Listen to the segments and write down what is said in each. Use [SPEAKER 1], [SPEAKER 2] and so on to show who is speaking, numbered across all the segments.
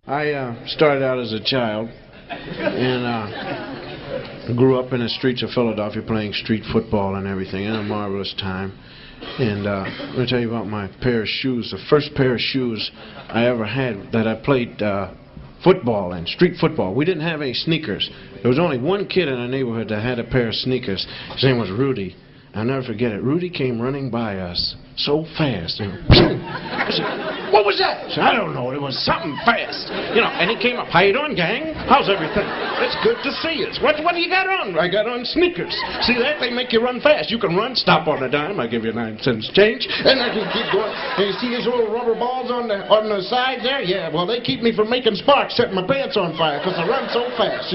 [SPEAKER 1] I started out as a child and grew up in the streets of Philadelphia playing street football and everything. And a marvelous time. And let me tell you about my pair of shoes. The first pair of shoes I ever had that I played football in, street football. We didn't have any sneakers. There was only one kid in our neighborhood that had a pair of sneakers. His name was Rudy. I'll never forget it. Rudy came running by us so fast. And I said, "What was that?" I said, "I don't know. It was something fast." And he came up. "How you doing, gang? How's everything?" "It's good to see you." What do you got on?" "I got on sneakers. See that? They make you run fast. You can run, stop on a dime. I give you 9 cents change. And I can keep going. And you see these little rubber balls on the side there? Yeah, well, they keep me from making sparks, setting my pants on fire, because I run so fast,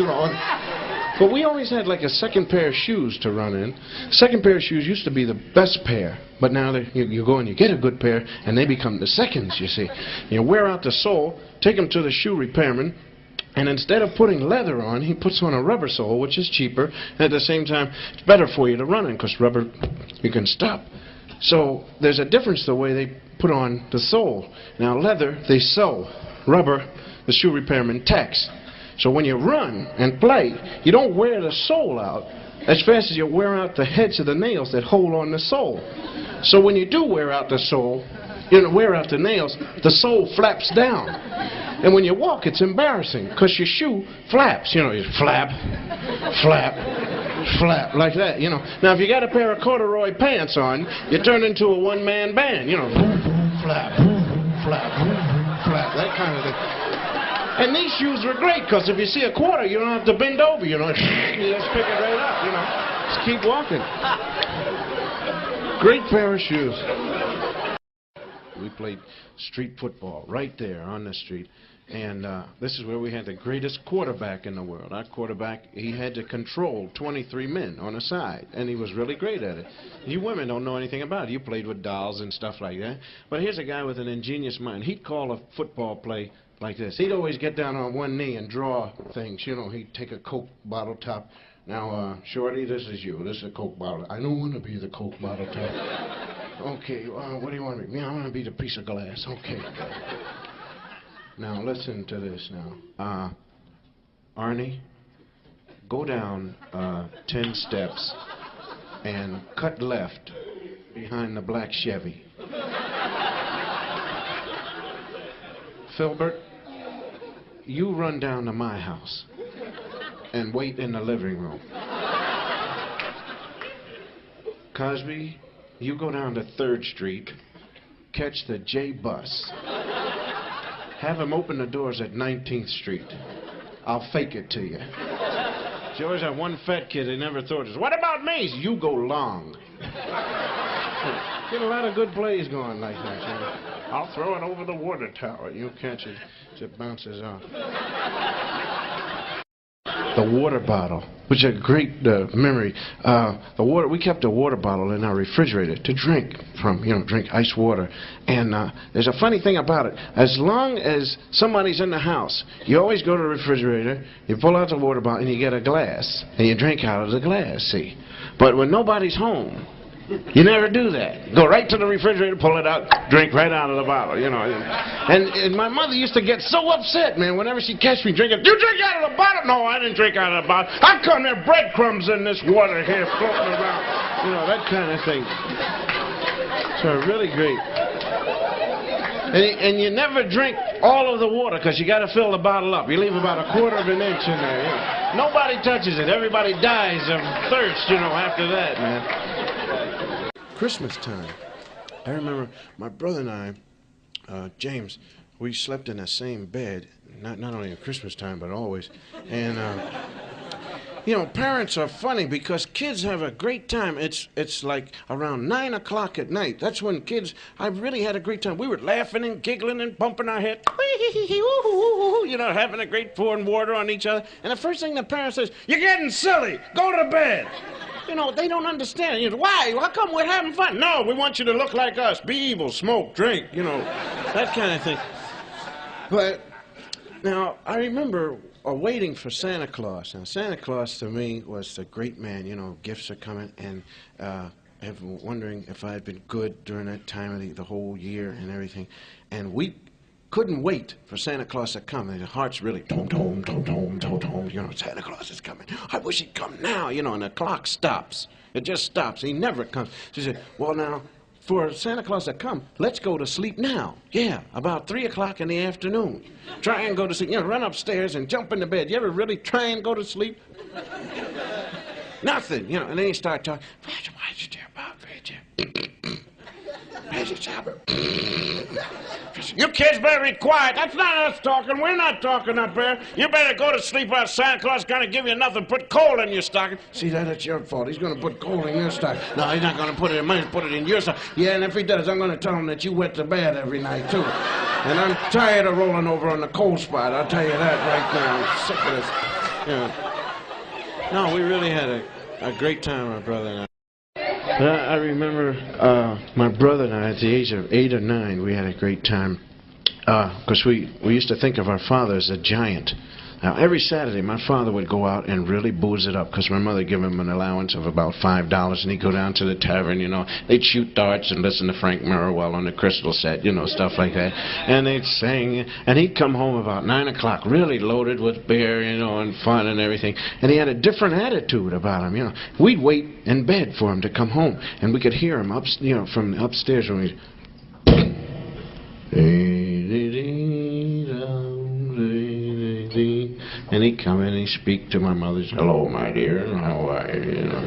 [SPEAKER 1] But we always had like a second pair of shoes to run in. Second pair of shoes used to be the best pair, but now you go and you get a good pair, and they become the seconds, you see. You wear out the sole, take them to the shoe repairman, and instead of putting leather on, he puts on a rubber sole, which is cheaper, and at the same time, it's better for you to run in, because rubber, you can stop. So there's a difference the way they put on the sole. Now leather, they sew. Rubber, the shoe repairman tacks. So when you run and play, you don't wear the sole out as fast as you wear out the heads of the nails that hold on the sole. So when you do wear out the sole, wear out the nails, the sole flaps down. And when you walk, it's embarrassing because your shoe flaps. You flap, flap, flap, like that, Now, if you got a pair of corduroy pants on, you turn into a one-man band, flap, flap, flap, that kind of thing. And these shoes were great, because if you see a quarter, you don't have to bend over, you just pick it right up, Just keep walking. Great pair of shoes. We played street football right there on the street. And this is where we had the greatest quarterback in the world. Our quarterback, he had to control 23 men on a side, and he was really great at it. You women don't know anything about it. You played with dolls and stuff like that. But here's a guy with an ingenious mind. He'd call a football play like this. He'd always get down on one knee and draw things. He'd take a Coke bottle top. "Now, Shorty, this is you. This is a Coke bottle." "I don't want to be the Coke bottle top." "Okay, what do you want to be?" "I want to be the piece of glass." "Okay." Now, listen to this now. Arnie, go down 10 steps and cut left behind the black Chevy. Filbert, you run down to my house and wait in the living room. Cosby, you go down to 3rd Street, catch the J bus. Have him open the doors at 19th Street. I'll fake it to you. You always have one fat kid they never thought of. "What about me?" "You go long." Get a lot of good plays going like that. "I'll throw it over the water tower. You catch it. It bounces off." The water bottle, which is a great memory. We kept a water bottle in our refrigerator to drink from, drink ice water. And there's a funny thing about it. As long as somebody's in the house, you always go to the refrigerator, you pull out the water bottle, and you get a glass, and you drink out of the glass, see. But when nobody's home, you never do that. Go right to the refrigerator, pull it out, drink right out of the bottle, And my mother used to get so upset, man, whenever she catch me drinking. "You drink out of the bottle?" "No, I didn't drink out of the bottle. How come there are breadcrumbs in this water here floating around?" That kind of thing. So really great. And you never drink all of the water, because you got to fill the bottle up. You leave about a 1/4 of an inch in there. Nobody touches it. Everybody dies of thirst, after that, man. Christmas time. I remember my brother and I, James, we slept in the same bed, not only at Christmas time, but always. And, parents are funny because kids have a great time. It's like around 9 o'clock at night. That's when kids, I really had a great time. We were laughing and giggling and bumping our head, having a great pouring water on each other. And the first thing the parent says, "You're getting silly. Go to bed." They don't understand. Why? How come we're having fun? "No, we want you to look like us. Be evil, smoke, drink, that kind of thing." But now, I remember waiting for Santa Claus. Now, Santa Claus to me was a great man. Gifts are coming, and wondering if I had been good during that time of the whole year and everything. And we couldn't wait for Santa Claus to come. And his heart's really tom tom tom tom tom tom. You know, Santa Claus is coming. I wish he'd come now. You know, and the clock stops. It just stops. He never comes. She said, "Well, now, for Santa Claus to come, let's go to sleep now. Yeah, about 3 o'clock in the afternoon. Try and go to sleep. You know, run upstairs and jump into bed. You ever really try and go to sleep? Nothing. You know." And then you start talking. "You kids better be quiet. That's not us talking. We're not talking up there. You better go to sleep or Santa Claus is going to give you nothing. Put coal in your stocking." "See, that's your fault. He's going to put coal in your stocking." "No, he's not going to put it in mine. He's put it in your stocking." "Yeah, and if he does, I'm going to tell him that you wet the bed every night, too. And I'm tired of rolling over on the coal spot. I'll tell you that right now. I'm sick of this." You know. No, we really had a great time, my brother and I. I remember my brother and I, at the age of 8 or 9, we had a great time. Because we used to think of our father as a giant. Now, every Saturday, my father would go out and really booze it up, because my mother gave him an allowance of about $5, and he'd go down to the tavern, you know. They'd shoot darts and listen to Frank Merriwell on the crystal set, you know, stuff like that. And they'd sing, and he'd come home about 9 o'clock, really loaded with beer, you know, and fun and everything. And he had a different attitude about him, you know. We'd wait in bed for him to come home, and we could hear him from the upstairs when and he'd come in and he'd speak to my mother. "Hello, my dear, how are you?" You know,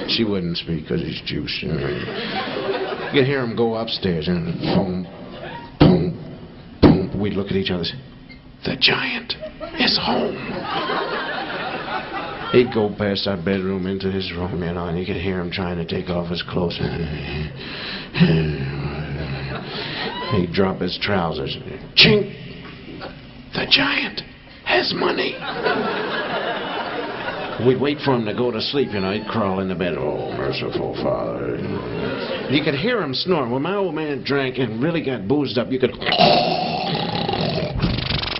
[SPEAKER 1] she wouldn't speak because he's juice. You know. You could hear him go upstairs and boom, boom, boom. We'd look at each other and say, "The giant is home." He'd go past our bedroom into his room, you know, and you could hear him trying to take off his clothes. He'd drop his trousers. Chink! The giant has money. We'd wait for him to go to sleep, you know. He'd crawl into bed. "Oh, merciful Father." You could hear him snore. When my old man drank and really got boozed up, you could...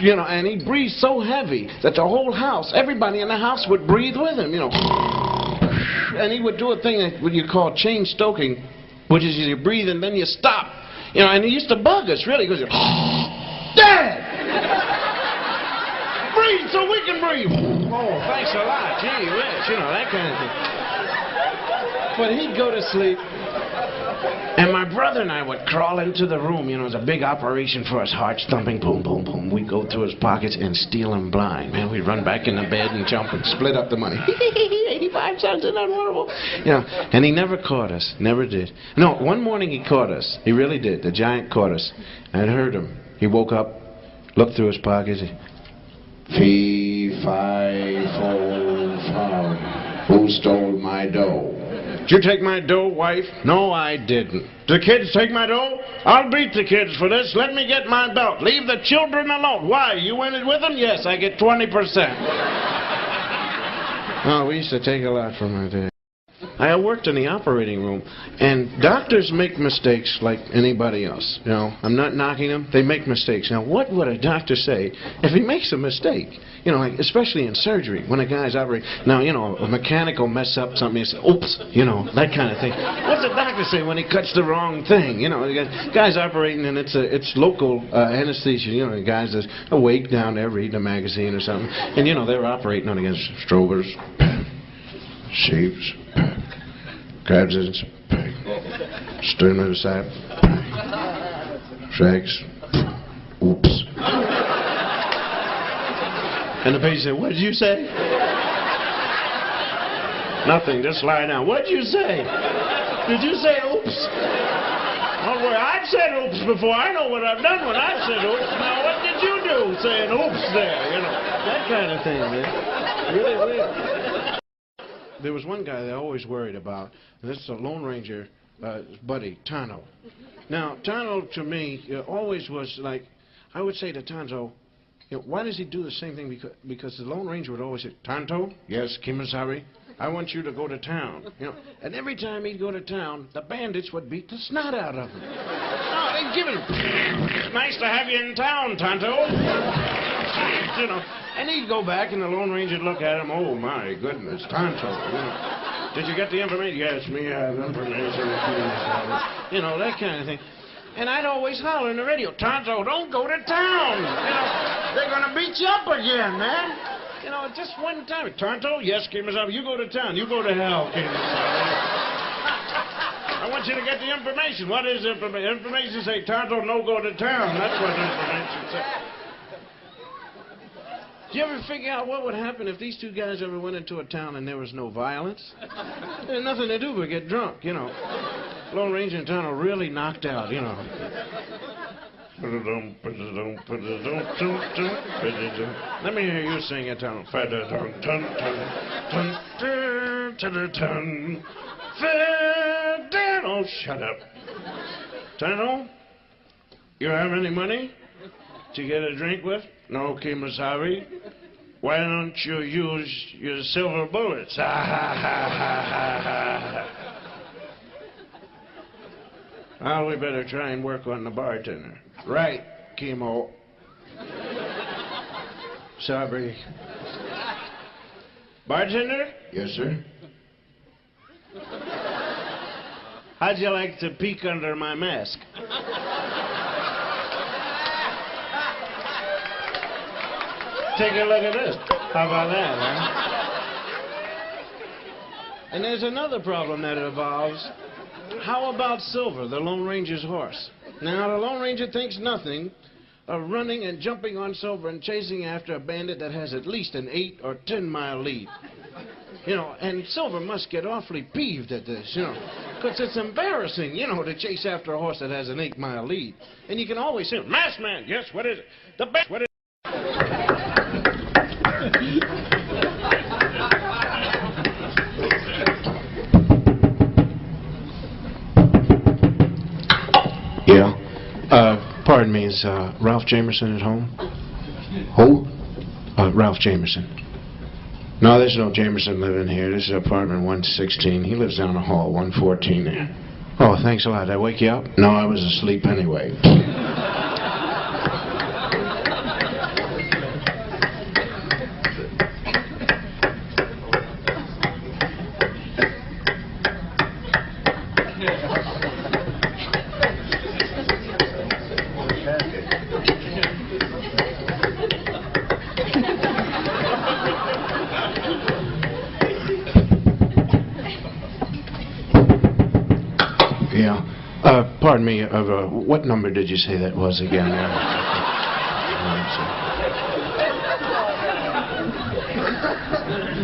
[SPEAKER 1] You know, and he'd breathe so heavy that the whole house, everybody in the house would breathe with him, you know. And he would do a thing that you call chain stoking, which is you breathe and then you stop. You know, and he used to bug us, really. He goes, "Dad! Breathe so we can breathe." "Oh, thanks a lot. Gee whiz," you know, that kind of thing. But he'd go to sleep, and my brother and I would crawl into the room. You know, it was a big operation for us, hearts thumping, boom, boom, boom. We'd go through his pockets and steal him blind. Man, we'd run back in the bed and jump and split up the money. 85 cents, isn't that horrible? You know, and he never caught us, never did. No, one morning he caught us. He really did. The giant caught us. I'd heard him. He woke up, looked through his pockets. "Fee, fi, fo, fum. Who stole my dough?" "Did you take my dough, wife?" "No, I didn't." "The kids take my dough?" "I'll beat the kids for this. Let me get my belt. Leave the children alone." "Why? You in it with them?" "Yes, I get 20%. Oh, we used to take a lot from her dad. I worked in the operating room, and doctors make mistakes like anybody else. You know, I'm not knocking them. They make mistakes. Now, what would a doctor say if he makes a mistake? You know, like, especially in surgery, when a guy's operating. Now, you know, a mechanic will mess up something and say, "Oops," you know, that kind of thing. What's the doctor say when he cuts the wrong thing? You know, the guy's operating, and it's local anesthesia. You know, the guy's just awake down there reading a magazine or something. And, you know, they're operating on against strobers, shapes, cabs, stern to the side, tracks, oops. And the patient said, "What did you say?" "Nothing, just lie down." "What did you say?" "Did you say oops?" "Don't worry, I've said oops before. I know what I've done when I've said oops. Now what did you do saying oops there?" You know, that kind of thing, man. Really weird. There was one guy that I always worried about, and this is a Lone Ranger buddy, Tonto. Now, Tonto, to me, always was like, I would say to Tonto, you know, why does he do the same thing? Because the Lone Ranger would always say, "Tonto, yes, Kimasabi, I want you to go to town." You know, and every time he'd go to town, the bandits would beat the snot out of him. Oh, they'd give him, "Nice to have you in town, Tonto." You know, and he'd go back, and the Lone Ranger'd look at him. "Oh, my goodness, Tonto, you know, did you get the information?" "Yes, me have information." You know, that kind of thing. And I'd always holler in the radio, Tonto, don't go to town. You know, they're going to beat you up again, man. You know, just one time. Tonto, yes, Kemosabe, you go to town. You go to hell, Kemosabe. I want you to get the information. What is information? Information say, Tonto, no go to town. That's what information says. Do you ever figure out what would happen if these two guys ever went into a town and there was no violence? There's nothing to do but get drunk, you know. Lone Ranger and Tonto really knocked out, you know. Let me hear you sing it, Tonto. Oh, shut up. Tonto, you have any money to get a drink with? No, Kemosabe. Why don't you use your silver bullets? Ha, ha, ha, ha, ha, ha. Well, we better try and work on the bartender. Right, Kemo. Sabe. Bartender? Yes, sir. How'd you like to peek under my mask? Take a look at this. How about that, huh? And there's another problem that evolves. How about Silver, the Lone Ranger's horse? Now, the Lone Ranger thinks nothing of running and jumping on Silver and chasing after a bandit that has at least an 8 or 10 mile lead. You know, and Silver must get awfully peeved at this, you know, because it's embarrassing, you know, to chase after a horse that has an 8 mile lead. And you can always say, Masked Man, yes, what is it? The best, what is it? Yeah. Pardon me, is Ralph Jamerson at home? Who? Ralph Jamerson. No, there's no Jamerson living here. This is apartment 116. He lives down the hall, 114 there. Oh, thanks a lot. Did I wake you up? No, I was asleep anyway. Yeah. Pardon me, what number did you say that was again?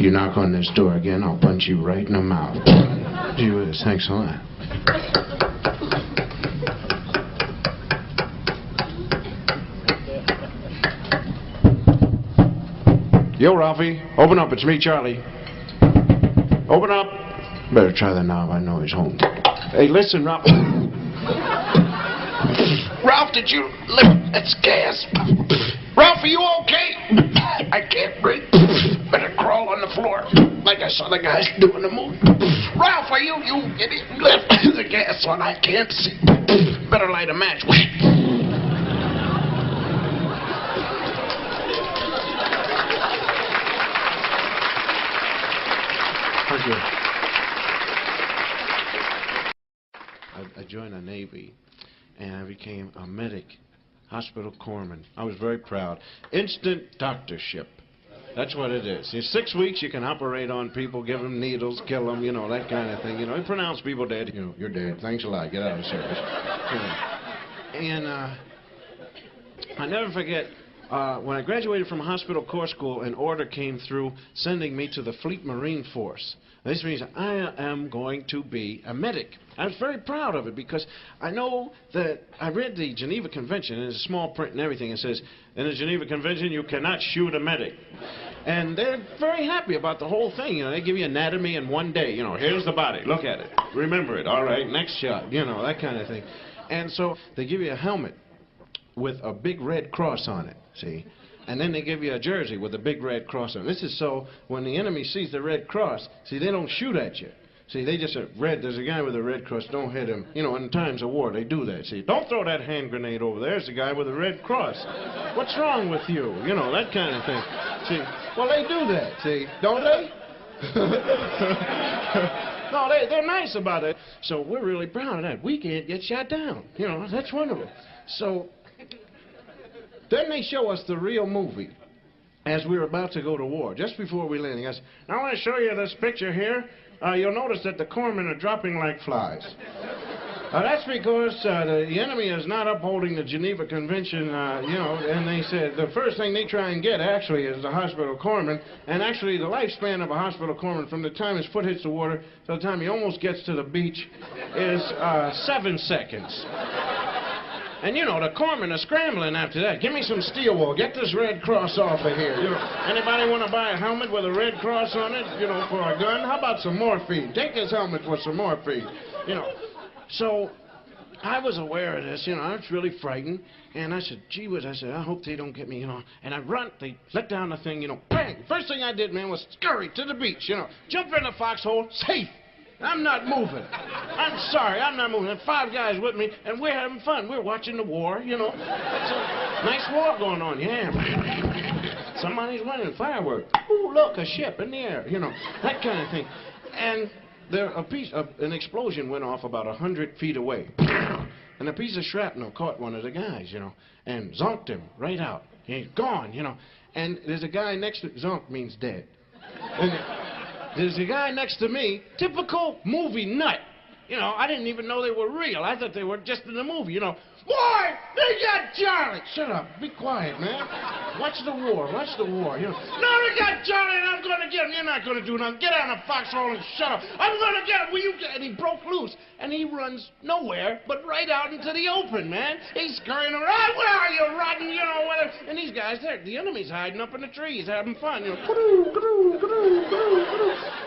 [SPEAKER 1] You knock on this door again, I'll punch you right in the mouth. Gee whiz, thanks a lot. Yo, Ralphie, open up, it's me, Charlie. Open up. Better try the knob, I know he's home. Hey, listen, Ralph. Ralph, did you lift? That's gas. Ralph, are you okay? I can't breathe. Better crawl on the floor like I saw the guys do in the movie. Ralph, are you idiot? Lift the gas on. I can't see. Better light a match. Thank you. I joined the Navy, and I became a medic, hospital corpsman. I was very proud. Instant doctorship. That's what it is. In 6 weeks, you can operate on people, give them needles, kill them, you know, that kind of thing. You know, you pronounce people dead. You know, you're dead. Thanks a lot. Get out of service. You know. And I never forget, when I graduated from hospital corps school, an order came through sending me to the Fleet Marine Force. This means I am going to be a medic. I was very proud of it because I know that I read the Geneva Convention, and there's a small print and everything. It says, in the Geneva Convention, you cannot shoot a medic. And they're very happy about the whole thing. You know, they give you anatomy in 1 day. You know, here's the body. Look at it. Remember it. All right, next shot. You know, that kind of thing. And so they give you a helmet with a big red cross on it, see? And then they give you a jersey with a big red cross on it. This is so when the enemy sees the red cross, see, they don't shoot at you. See, they just say, there's a guy with a red cross, don't hit him. You know, in times of war, they do that. See, don't throw that hand grenade over there. There's a guy with a red cross. What's wrong with you? You know, that kind of thing. See, well, they do that, see, don't they? No, they're nice about it. So we're really proud of that. We can't get shot down. You know, that's wonderful. So then they show us the real movie as we were about to go to war, just before we landed. I said, I want to show you this picture here. You'll notice that the corpsmen are dropping like flies. That's because the enemy is not upholding the Geneva Convention, you know, and they said the first thing they try and get, actually, is the hospital corpsman. And actually, the lifespan of a hospital corpsman from the time his foot hits the water to the time he almost gets to the beach is 7 seconds. And, you know, the corpsmen are scrambling after that. Give me some steel wool. Get this Red Cross off of here. You know, anybody want to buy a helmet with a Red Cross on it, you know, for a gun? How about some morphine? Take this helmet for some morphine, you know. So I was aware of this, you know, I was really frightened, and I said, gee whiz, I said, I hope they don't get me, you know, and I run, they let down the thing, you know, bang! First thing I did, man, was scurry to the beach, you know, jump in the foxhole, safe! I'm not moving. I'm sorry, I'm not moving. And 5 guys with me, and we're having fun. We're watching the war, you know. It's a nice war going on, yeah. Somebody's running fireworks. Ooh, look, a ship in the air, you know, that kind of thing. And an explosion went off about 100 feet away. And a piece of shrapnel caught one of the guys, you know, and zonked him right out. He's gone, you know. And there's a guy next to... Zonk means dead. And there's a guy next to me, typical movie nut. You know, I didn't even know they were real. I thought they were just in the movie, you know. Boy, they got Charlie. Shut up. Be quiet, man. Watch the war. Watch the war. You know. No, they got Charlie, and I'm going to get him. You're not going to do nothing. Get out of the foxhole and shut up. I'm going to get him. Will you get him? And he broke loose, and he runs nowhere but right out into the open, man. He's scurrying around. Where are you, rotten? You know, whatever. And these guys, the enemy's hiding up in the trees, having fun. You know.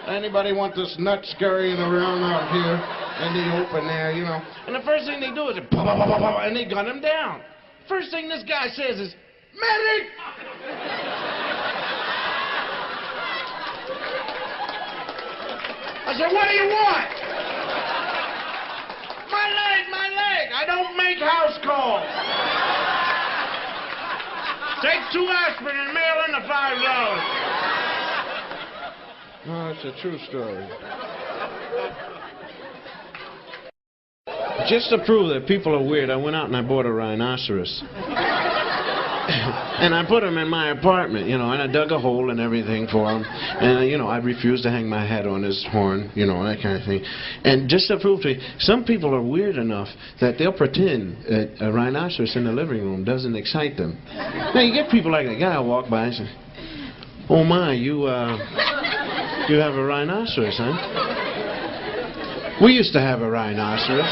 [SPEAKER 1] Anybody want this nut scurrying around out here in the open there, you know? And the first thing they do is, and they gun him down. First thing this guy says is, medic! I said, what do you want? My leg. I don't make house calls. Take 2 aspirin and mail in the $5. No, it's a true story. Just to prove that people are weird, I went out and I bought a rhinoceros. And I put him in my apartment, you know, and I dug a hole and everything for him. And, you know, I refused to hang my hat on his horn, you know, that kind of thing. And just to prove to you, some people are weird enough that they'll pretend that a rhinoceros in the living room doesn't excite them. Now, you get people like that guy will walk by and say, oh my, you have a rhinoceros, huh? We used to have a rhinoceros.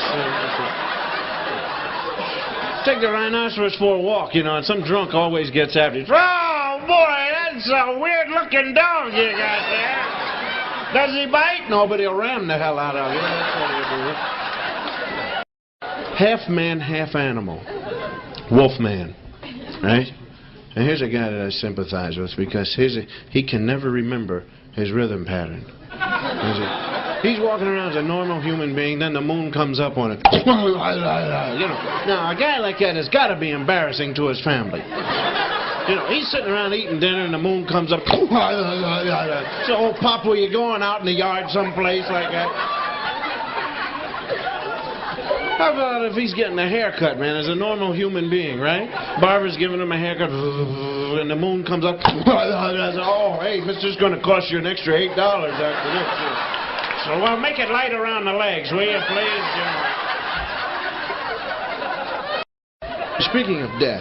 [SPEAKER 1] Take the rhinoceros for a walk, you know, and some drunk always gets after it. Oh, boy, that's a weird-looking dog you got there. Does he bite? No, but he'll ram the hell out of you. That's what he'll do. Half man, half animal. Wolfman, right? And here's a guy that I sympathize with because he can never remember his rhythm pattern. He's walking around as a normal human being, then the moon comes up on it. You know. Now, a guy like that has got to be embarrassing to his family. You know, he's sitting around eating dinner and the moon comes up. So, oh, Pop, were you going out in the yard someplace like that? How about if he's getting a haircut, man, as a normal human being, right? Barber's giving him a haircut, and the moon comes up. Oh, hey, this is going to cost you an extra $8 after this. So, well, make it light around the legs, will you, please? Speaking of death,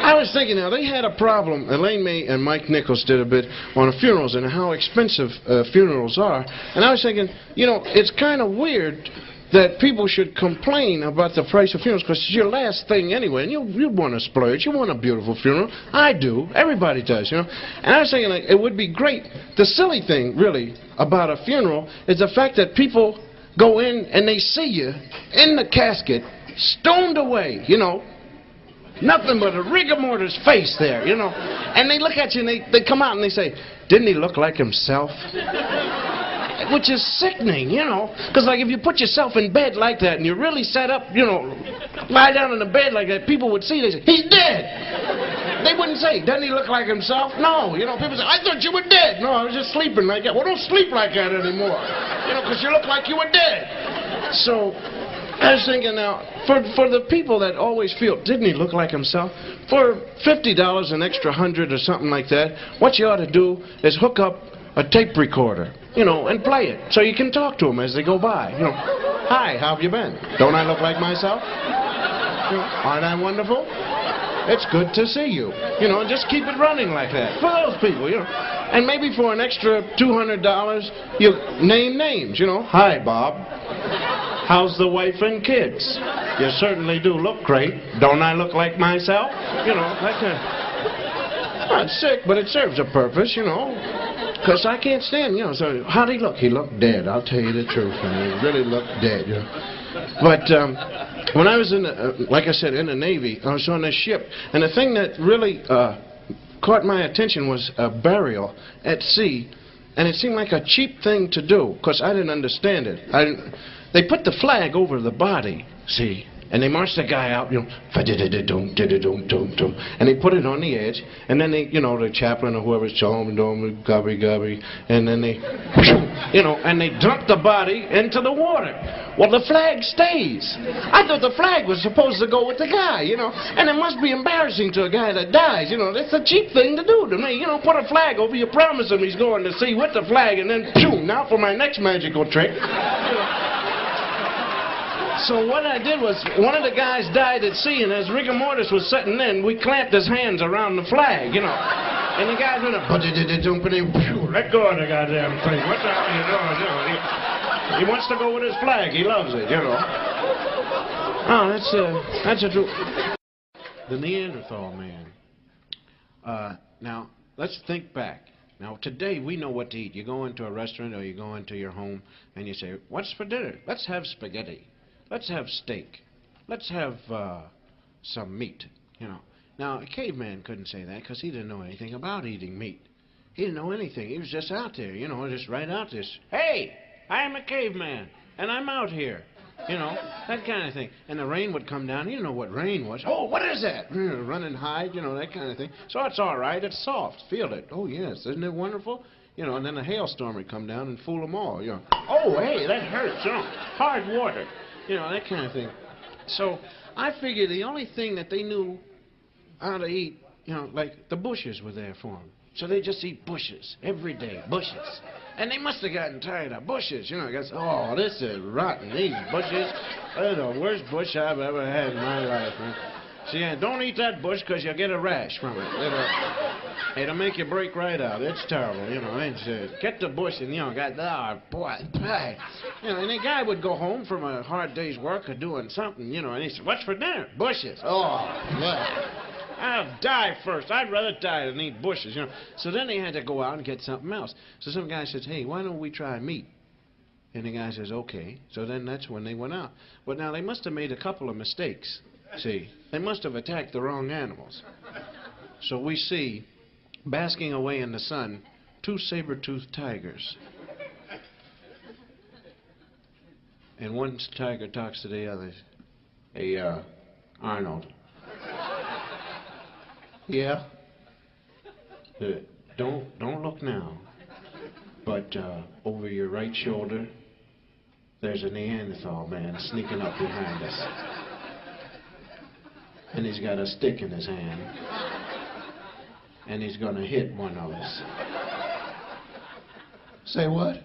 [SPEAKER 1] I was thinking now, they had a problem. Elaine May and Mike Nichols did a bit on funerals and how expensive funerals are. And I was thinking, you know, it's kind of weird that people should complain about the price of funerals because it's your last thing anyway, and you want to splurge. You want a beautiful funeral. I do. Everybody does, you know. And I was thinking, like, it would be great. The silly thing, really, about a funeral is the fact that people go in and they see you in the casket, stoned away, you know. Nothing but a rigor mortis face there, you know. And they look at you and they come out and they say, didn't he look like himself? Which is sickening, you know. Because, like, if you put yourself in bed like that and you really set up, you know, lie down in the bed like that, people would see, they say, he's dead. They wouldn't say, doesn't he look like himself? No. You know, people say, I thought you were dead. No, I was just sleeping like that. Well, don't sleep like that anymore. You know, because you look like you were dead. So I was thinking now, for the people that always feel, didn't he look like himself? For $50, an extra 100 or something like that, what you ought to do is hook up a tape recorder, you know, and play it so you can talk to them as they go by. You know, hi, how have you been? Don't I look like myself? You know, aren't I wonderful? It's good to see you. You know, and just keep it running like that for those people, you know. And maybe for an extra $200, you name names, you know. Hi, Bob. How's the wife and kids? You certainly do look great. Don't I look like myself? You know, that kind of... Well, it's sick, but it serves a purpose, you know. Because I can't stand, you know, so how'd he look? He looked dead, I'll tell you the truth. And he really looked dead, you know. But when I was in, like I said, in the Navy, I was on a ship. And the thing that really caught my attention was a burial at sea. And it seemed like a cheap thing to do, because I didn't understand it. They put the flag over the body, see, and they marched the guy out, you know, and they put it on the edge, and then they, you know, the chaplain or whoever's gobby, and then they, you know, and they dumped the body into the water. Well, the flag stays. I thought the flag was supposed to go with the guy, you know, and it must be embarrassing to a guy that dies, you know. That's a cheap thing to do to me, you know, put a flag over, you promise him he's going to sea with the flag, and then, now for my next magical trick. So what I did was, one of the guys died at sea, and as rigor mortis was setting in, we clamped his hands around the flag, you know. And the guy went up, let go of the goddamn thing. What the hell are you doing? You know, he wants to go with his flag. He loves it, you know. Oh, that's a true... The Neanderthal man. Now, let's think back. Now, today, we know what to eat. You go into a restaurant or you go into your home, and you say, what's for dinner? Let's have spaghetti. Let's have steak. Let's have some meat, you know. Now, a caveman couldn't say that because he didn't know anything about eating meat. He didn't know anything. He was just out there, you know, just right out there. Hey, I am a caveman, and I'm out here, you know, that kind of thing. And the rain would come down. He didn't know what rain was. Oh, what is that? Run and hide, you know, that kind of thing. So it's all right. It's soft. Feel it. Oh, yes. Isn't it wonderful? You know, and then a hailstorm would come down and fool them all, you know. Oh, hey, that hurts, you know. Hard water. You know, that kind of thing. So I figured the only thing that they knew how to eat, you know, like the bushes were there for them. So they just eat bushes every day, bushes. And they must have gotten tired of bushes, you know. I guess, oh, this is rotten, these bushes. They're the worst bush I've ever had in my life, man. See, don't eat that bush because you'll get a rash from it. It'll make you break right out. It's terrible, you know. Get the bush and, you know, boy, pie. You know, and the guy would go home from a hard day's work or doing something, you know, and he said, what's for dinner? Bushes. Oh, yeah. I'll die first. I'd rather die than eat bushes, you know. So then they had to go out and get something else. So some guy says, hey, why don't we try meat? And the guy says, okay. So then that's when they went out. But now they must have made a couple of mistakes. See, they must have attacked the wrong animals. So we see, basking away in the sun, 2 saber-toothed tigers. And one tiger talks to the other. Hey, Arnold. Yeah? Don't look now. But over your right shoulder, there's a Neanderthal man sneaking up behind us. And he's got a stick in his hand. And he's going to hit one of us. Say what?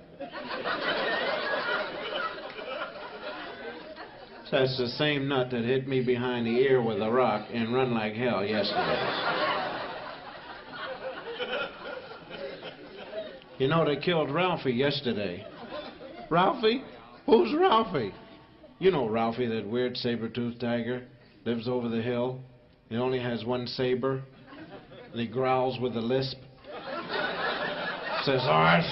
[SPEAKER 1] That's the same nut that hit me behind the ear with a rock and run like hell yesterday. You know, they killed Ralphie yesterday. Ralphie? Who's Ralphie? You know Ralphie, that weird saber-toothed tiger. Lives over the hill. He only has one saber. And he growls with a lisp. Says, arf.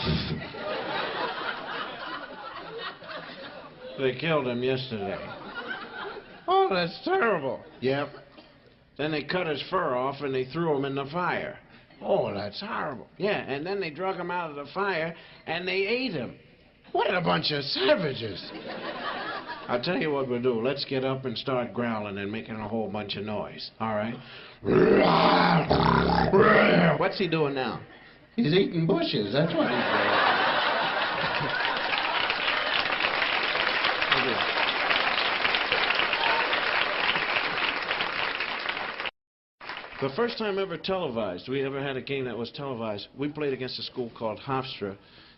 [SPEAKER 1] They killed him yesterday. Oh, that's terrible. Yep. Then they cut his fur off and they threw him in the fire. Oh, that's horrible. Yeah, and then they drug him out of the fire and they ate him. What a bunch of savages. I'll tell you what we'll do. Let's get up and start growling and making a whole bunch of noise. All right? What's he doing now? He's eating bushes. That's what he's doing. The first time ever televised, we ever had a game that was televised, we played against a school called Hofstra.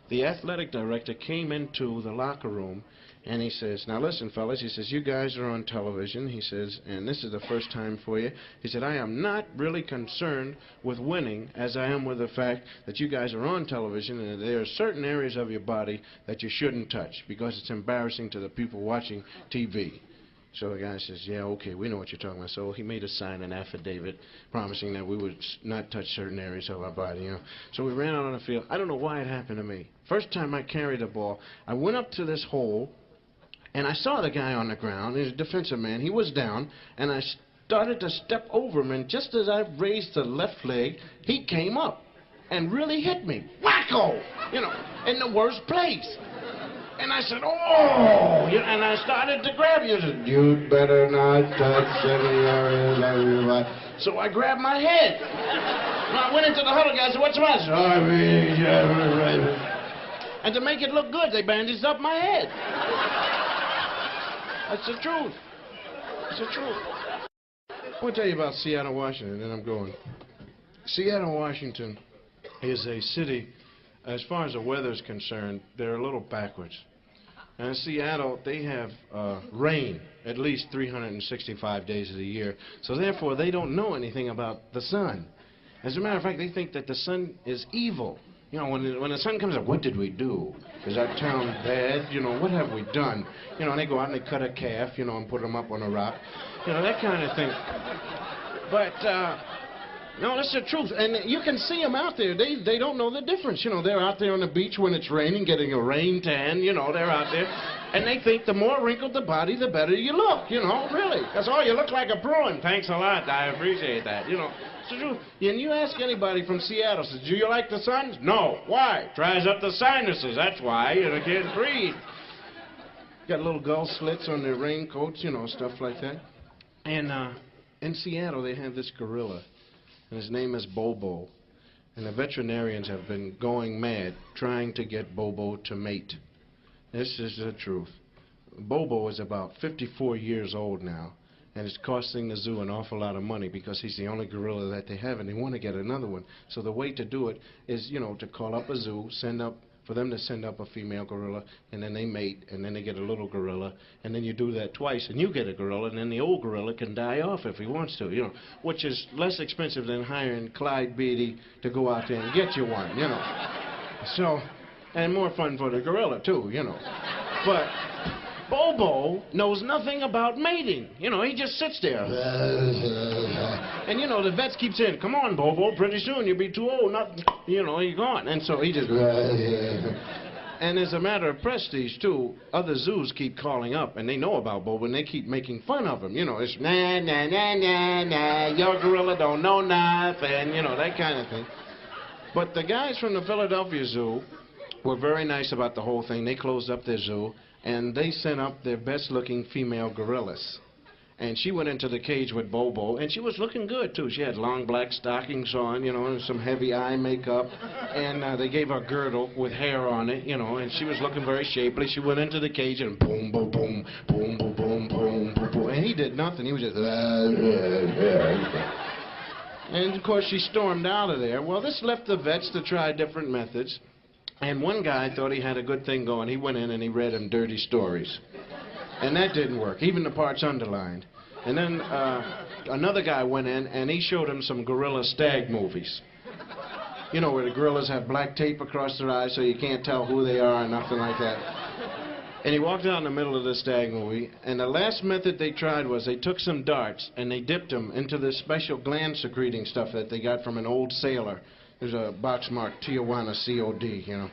[SPEAKER 1] The athletic director came into the locker room and he says, now listen fellas, he says, you guys are on television, he says, and this is the first time for you. He said, I am not really concerned with winning as I am with the fact that you guys are on television and there are certain areas of your body that you shouldn't touch because it's embarrassing to the people watching TV. So the guy says, yeah, okay, we know what you're talking about. So he made us sign an affidavit promising that we would not touch certain areas of our body, you know. So we ran out on the field. I don't know why it happened to me. First time I carried the ball, I went up to this hole, and I saw the guy on the ground. He's a defensive man. He was down, and I started to step over him, and just as I raised the left leg, he came up and really hit me. Wacko! You know, in the worst place. And I said, oh! And I started to grab you. He said, you'd better not touch any areas of your life. So I grabbed my head. And I went into the huddle, guy. I said, what's the matter? And to make it look good, they bandaged up my head. That's the truth. It's the truth. I want to tell you about Seattle, Washington, and then I'm going. Seattle, Washington is a city. As far as the weather's concerned, they're a little backwards. And in Seattle, they have rain at least 365 days of the year. So therefore, they don't know anything about the sun. As a matter of fact, they think that the sun is evil. You know, when the sun comes up, what did we do? Is our town bad? You know, what have we done? You know, and they go out and they cut a calf, you know, and put them up on a rock. You know, that kind of thing. But, no, that's the truth. And you can see them out there. They don't know the difference. You know, they're out there on the beach when it's raining, getting a rain tan. You know, they're out there. And they think the more wrinkled the body, the better you look. You know, really. That's all. You look like a prune. Thanks a lot. I appreciate that. You know, it's the truth. And you ask anybody from Seattle, says, do you like the sun? No. Why? Dries up the sinuses. That's why. You know, can't breathe. Got little gull slits on their raincoats, you know, stuff like that. And in Seattle, they have this gorilla. And his name is Bobo. And the veterinarians have been going mad trying to get Bobo to mate. This is the truth. Bobo is about 54 years old now, and it's costing the zoo an awful lot of money because he's the only gorilla that they have, and they want to get another one. So the way to do it is, you know, to call up a zoo, for them to send up a female gorilla, and then they mate, and then they get a little gorilla, and then you do that twice, and you get a gorilla, and then the old gorilla can die off if he wants to, you know, which is less expensive than hiring Clyde Beatty to go out there and get you one, you know. So, and more fun for the gorilla, too, you know. But Bobo knows nothing about mating. You know, he just sits there. And, you know, the vets keep saying, come on, Bobo, pretty soon you'll be too old. You know, you're gone. And so he just... And as a matter of prestige, too, other zoos keep calling up, and they know about Bobo, and they keep making fun of him. You know, it's, nah, nah, nah, nah, nah, your gorilla don't know nothing, you know, that kind of thing. But the guys from the Philadelphia Zoo were very nice about the whole thing. They closed up their zoo, and they sent up their best-looking female gorillas. And she went into the cage with Bobo, and she was looking good, too. She had long black stockings on, you know, and some heavy eye makeup. And they gave her a girdle with hair on it, you know, and she was looking very shapely. She went into the cage, and boom, boom, boom, boom, boom, boom, boom, boom, boom. And he did nothing. He was just... And, of course, she stormed out of there. Well, this left the vets to try different methods. And one guy thought he had a good thing going. He went in and he read him dirty stories. And that didn't work, even the parts underlined. And then another guy went in and he showed him some gorilla stag movies. You know, where the gorillas have black tape across their eyes so you can't tell who they are and nothing like that. And he walked out in the middle of the stag movie, and the last method they tried was they took some darts and they dipped them into this special gland-secreting stuff that they got from an old sailor. There's a box marked Tijuana COD, you know.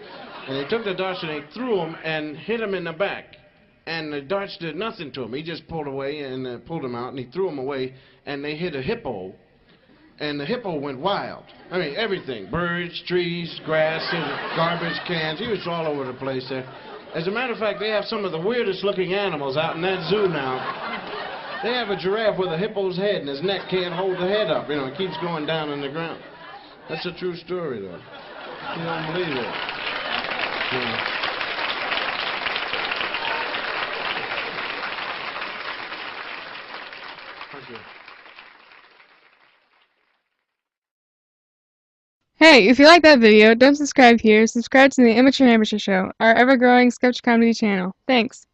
[SPEAKER 1] And they took the darts and they threw them and hit him in the back. And the darts did nothing to him. He just pulled away and pulled them out, and he threw them away, and they hit a hippo. And the hippo went wild. I mean, everything. Birds, trees, grass, garbage cans. He was all over the place there. As a matter of fact, they have some of the weirdest looking animals out in that zoo now. They have a giraffe with a hippo's head, and his neck can't hold the head up. You know, it keeps going down on the ground. That's a true story, though. You don't believe it. Yeah. Thank you.
[SPEAKER 2] Hey, if you like that video, don't subscribe here. Subscribe to the Amateur Amateur Show, our ever-growing sketch comedy channel. Thanks.